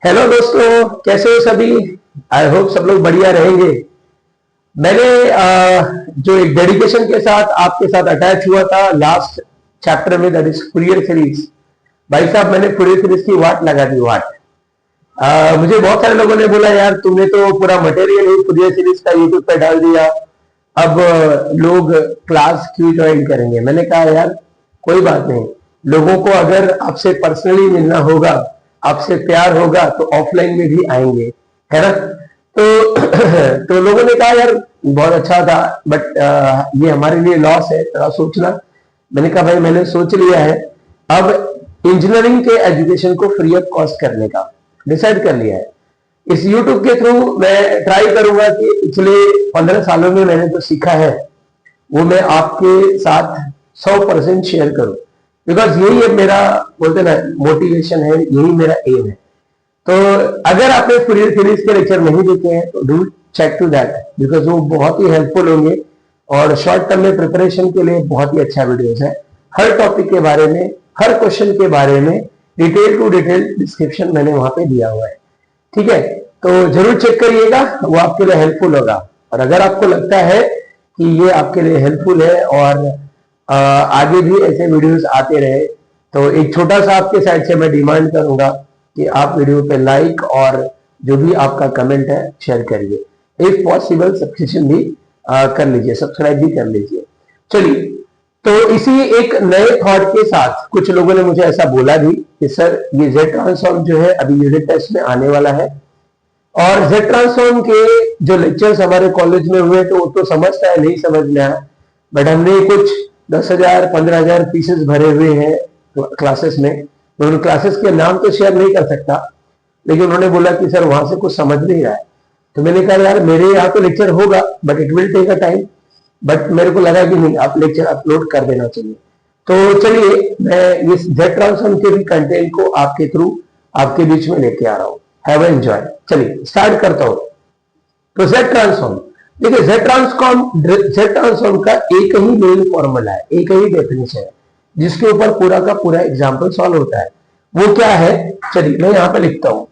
Hello दोस्तों, कैसे हो सभी। आई होप सब लोग बढ़िया रहेंगे। मैंने जो एक डेडिकेशन के साथ आपके साथ अटैच हुआ था लास्ट चैप्टर में, दैट इज फूरियर सीरीज। भाई साहब, मैंने फूरियर सीरीज की वाट लगा दी, वाट। मुझे बहुत सारे लोगों ने बोला, यार तुमने तो पूरा मटेरियल ही फूरियर सीरीज का यूट्यूब पे डाल दिया, अब लोग क्लास क्यों ज्वाइन करेंगे। मैंने कहा यार कोई बात नहीं, लोगों को अगर आपसे पर्सनली मिलना होगा, आपसे प्यार होगा तो ऑफलाइन में भी आएंगे, है ना। तो तो लोगों ने कहा यार बहुत अच्छा था, बट ये हमारे लिए लॉस है, थोड़ा सोचना। मैंने कहा भाई मैंने सोच लिया है, अब इंजीनियरिंग के एजुकेशन को फ्री ऑफ कॉस्ट करने का डिसाइड कर लिया है। इस YouTube के थ्रू मैं ट्राई करूंगा कि पिछले 15 सालों में मैंने जो सीखा है वो मैं आपके साथ 100% शेयर करूं, बिकॉज यही है मेरा, बोलते ना, मोटिवेशन है, यही मेरा एम है। तो अगर आपने फूरियर सीरीज के लेक्चर नहीं देखे हैं तो do check to that, because वो बहुत ही हेल्पफुल होंगे और शॉर्ट टर्म में प्रिपरेशन के लिए बहुत ही अच्छा वीडियोस है। हर टॉपिक के बारे में, हर क्वेश्चन के बारे में डिटेल टू डिटेल डिस्क्रिप्शन मैंने वहां पे दिया हुआ है, ठीक है। तो जरूर चेक करिएगा, वो आपके लिए हेल्पफुल होगा। और अगर आपको लगता है कि ये आपके लिए हेल्पफुल है और आगे भी ऐसे वीडियोस आते रहे, तो एक छोटा सा आपके साइड से मैं डिमांड करूंगा कि आप वीडियो पे लाइक और जो भी आपका कमेंट है शेयर करिए, इफ पॉसिबल सब्सक्रिप्शन भी कर लीजिए, सब्सक्राइब भी कर लीजिए। चलिए, तो इसी एक नए थॉट के साथ कुछ लोगों ने मुझे ऐसा बोला भी कि सर ये जेड ट्रांसफॉर्म जो है अभी यूनिट टेस्ट में आने वाला है, और जेड ट्रांसफॉर्म के जो लेक्चर्स हमारे कॉलेज में हुए तो वो तो समझता है, नहीं समझ में आया, बट हमने कुछ 10,000 15,000 पीसेस भरे हुए हैं क्लासेस में। तो उन क्लासेस के नाम तो शेयर नहीं कर सकता, लेकिन उन्होंने बोला कि सर वहां से कुछ समझ नहीं रहा है। तो मैंने कहा यार मेरे यहाँ तो लेक्चर होगा, but it will take a time, but मेरे को लगा कि नहीं, आप लेक्चर अपलोड कर देना चाहिए। तो चलिए, मैं इस जेड ट्रांसफॉर्म के भी कंटेंट को आपके थ्रू आपके बीच में लेके आ रहा हूँ। Have enjoy. चलिए स्टार्ट करता हूं। तो जेड ट्रांसफॉर्म, देखिए जेड ट्रांसफॉर्म का एक ही मेन फॉर्मूला है, एक ही डेफिनेशन है जिसके ऊपर पूरा का पूरा एग्जाम्पल सॉल्व होता है। वो क्या है, चलिए मैं यहां पे लिखता हूं,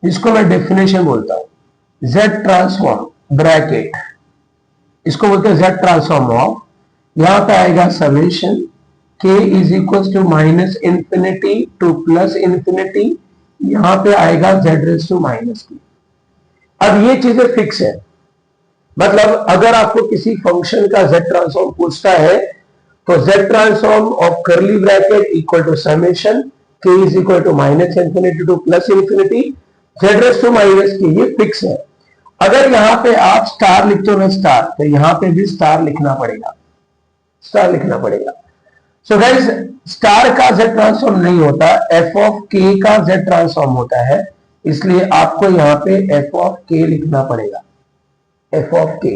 इसको मैं डेफिनेशन बोलता हूं। जेड ट्रांसफॉर्म ब्रैकेट, इसको बोलते हैं जेड ट्रांसफॉर्म ऑफ, यहां पे आएगा summation k is equal to minus infinity to plus infinity, यहां पे आएगा z रेज टू माइनस की। अब ये चीजें फिक्स है, मतलब अगर आपको किसी फंक्शन का z ट्रांसफॉर्म पूछता है तो z transform of curly bracket equal to summation k is equal to minus infinity to plus infinity z raise to minus की, ये फिक्स है। अगर यहां पे आप स्टार लिखते हो ना स्टार, तो यहां पे भी स्टार लिखना पड़ेगा, स्टार लिखना पड़ेगा। सो गाइस, स्टार का जेड ट्रांसफॉर्म नहीं होता, एफ ऑफ के का जेड ट्रांसफॉर्म होता है, इसलिए आपको यहां पे एफ ऑफ के लिखना पड़ेगा, एफ ऑफ के।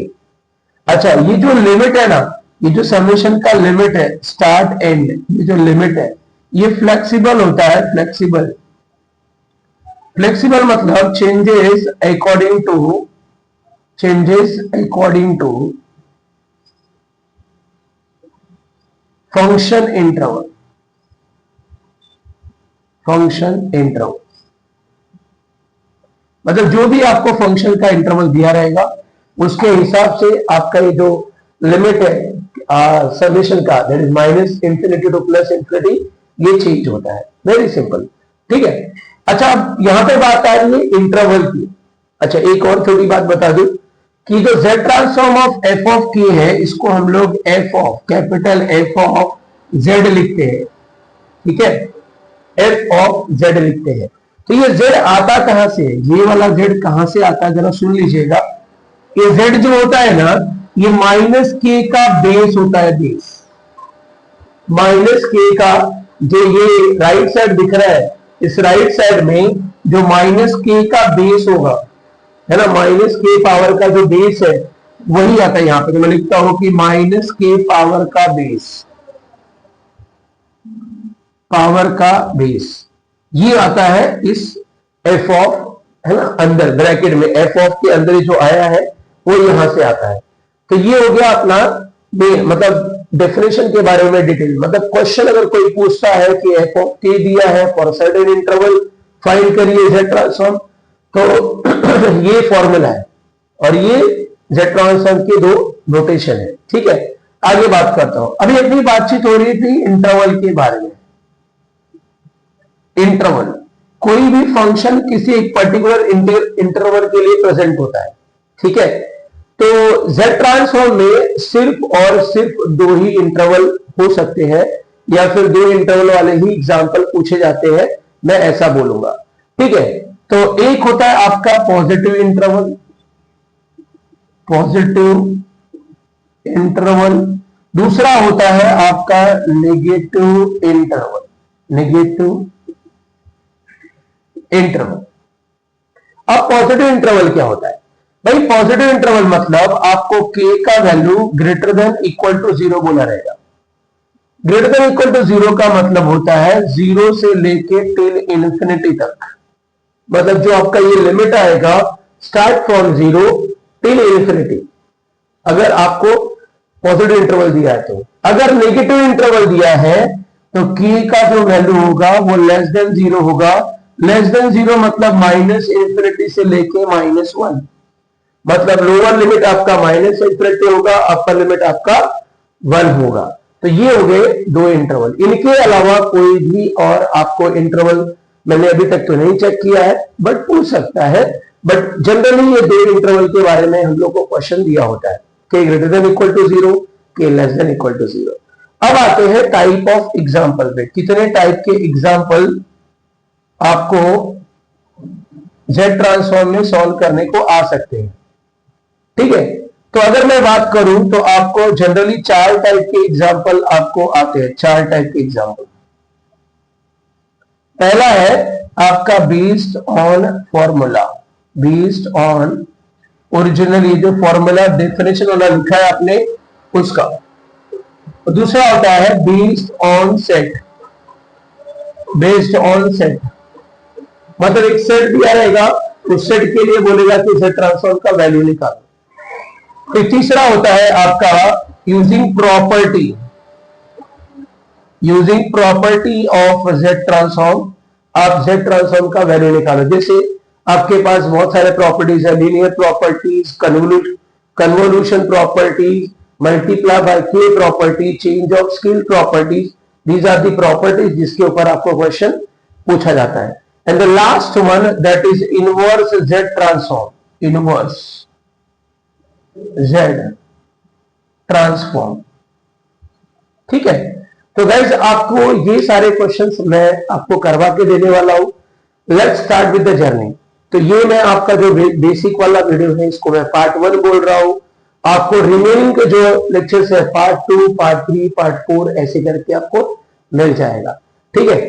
अच्छा, ये जो लिमिट है ना, ये जो समेशन का लिमिट है, स्टार्ट एंड, ये जो लिमिट है ये फ्लेक्सिबल होता है, फ्लेक्सिबल। फ्लेक्सिबल मतलब changes according to function interval, function interval मतलब जो भी आपको फंक्शन का इंटरवल दिया रहेगा उसके हिसाब से आपका ये जो लिमिट है समेशन का, that is minus infinity to plus infinity, ये चेंज होता है। वेरी सिंपल, ठीक है। अच्छा, अब यहां पे बात आ रही है इंटरवल की। अच्छा, एक और छोटी बात बता दूं कि जो z transform of f of k है, इसको हम लोग f of capital f of z लिखते हैं, ठीक है, f ऑफ z लिखते हैं। तो ये z आता कहां से, ये वाला z कहां से आता है, जरा सुन लीजिएगा। ये z जो होता है ना, ये माइनस k का बेस होता है, बेस माइनस k का, जो ये राइट साइड दिख रहा है, इस राइट साइड में जो माइनस k का बेस होगा, है ना, माइनस के पावर का जो बेस है वही आता है यहां पे। तो मैं लिखता हूं कि माइनस के पावर का बेस, पावर का बेस, ये आता है इस एफ ऑफ, है ना, अंदर ब्रैकेट में एफ ऑफ के अंदर जो आया है वो यहां से आता है। तो ये हो गया अपना मतलब डेफिनेशन के बारे में डिटेल, मतलब क्वेश्चन अगर कोई पूछता है कि एफ ऑफ के दिया है फॉर सर्टेन इंटरवल फाइंड करिए जेड ट्रांसफॉर्म, तो ये फॉर्मूला है और ये जेड ट्रांसफॉर्म के दो नोटेशन है। ठीक है, आगे बात करता हूं। अभी अपनी बातचीत हो रही थी इंटरवल के बारे में। इंटरवल, कोई भी फंक्शन किसी एक पर्टिकुलर इंटरवल के लिए प्रेजेंट होता है। ठीक है, तो जेड ट्रांसफॉर्म में सिर्फ और सिर्फ दो ही इंटरवल हो सकते हैं, या फिर दो इंटरवल वाले ही एग्जाम्पल पूछे जाते हैं, मैं ऐसा बोलूंगा। ठीक है, तो एक होता है आपका पॉजिटिव इंटरवल, पॉजिटिव इंटरवल, दूसरा होता है आपका नेगेटिव इंटरवल, नेगेटिव इंटरवल। अब पॉजिटिव इंटरवल क्या होता है भाई? पॉजिटिव इंटरवल मतलब आपको k का value greater than equal to 0 बोला रहेगा। ग्रेटर देन इक्वल टू 0 का मतलब होता है 0 से लेके टिल इन्फिनिटी तक, मतलब जो आपका ये लिमिट आएगा स्टार्ट फ्रॉम 0 टिल इन्फिनिटी, अगर आपको पॉजिटिव इंटरवल दिया है तो। अगर नेगेटिव इंटरवल दिया है तो k का जो वैल्यू होगा वो लेस देन 0 होगा। लेस देन 0 मतलब माइनस इंफिनिटी से लेके -1, मतलब लोअर लिमिट आपका माइनस इंफिनिटी होगा, अपर लिमिट आपका 1 होगा। तो ये हो गए दो इंटरवल। इनके अलावा कोई भी और आपको इंटरवल मैंने अभी तक तो नहीं चेक किया है, बट पूछ सकता है। बट जनरली ये दो इंटरवल के बारे में हम लोग को क्वेश्चन दिया होता है, के ग्रेटर देन इक्वल टू 0, के लेस देन इक्वल टू 0। अब आते हैं टाइप ऑफ एग्जाम्पल पे। कितने टाइप के एग्जाम्पल आपको जेड ट्रांसफॉर्म में सॉल्व करने को आ सकते हैं? ठीक है, तो अगर मैं बात करूं तो आपको जनरली 4 टाइप के एग्जाम्पल आपको आते हैं। 4 टाइप के एग्जाम्पल। पहला है आपका based on formula, based on original, ये जो फॉर्मूला डेफिनेशन वाला लिखा है आपने उसका। और दूसरा होता है based on set, based on set, मतलब एक सेट दिया रहेगा, उस सेट के लिए बोलेगा कि सेट ट्रांसफॉर्म का वैल्यू निकालो। फिर तीसरा होता है आपका using property, using property of Z transform, आप जेड ट्रांसफॉर्म का वैल्यू निकालो। जैसे आपके पास बहुत सारे प्रॉपर्टीज है, linear properties, convolution properties, multiply by K property, change of scale properties. These are the properties जिसके ऊपर आपको क्वेश्चन पूछा जाता है। And the last one that is inverse Z transform, inverse Z transform. ठीक है, तो गाइज आपको ये सारे क्वेश्चंस मैं आपको करवा के देने वाला हूं। Let's start with the journey. तो ये मैं आपका जो बेसिक वाला वीडियो है इसको मैं पार्ट 1 बोल रहा हूं। आपको रिमेनिंग के जो लेक्चर्स है पार्ट 2, पार्ट 3, पार्ट 4 ऐसे करके आपको मिल जाएगा। ठीक है।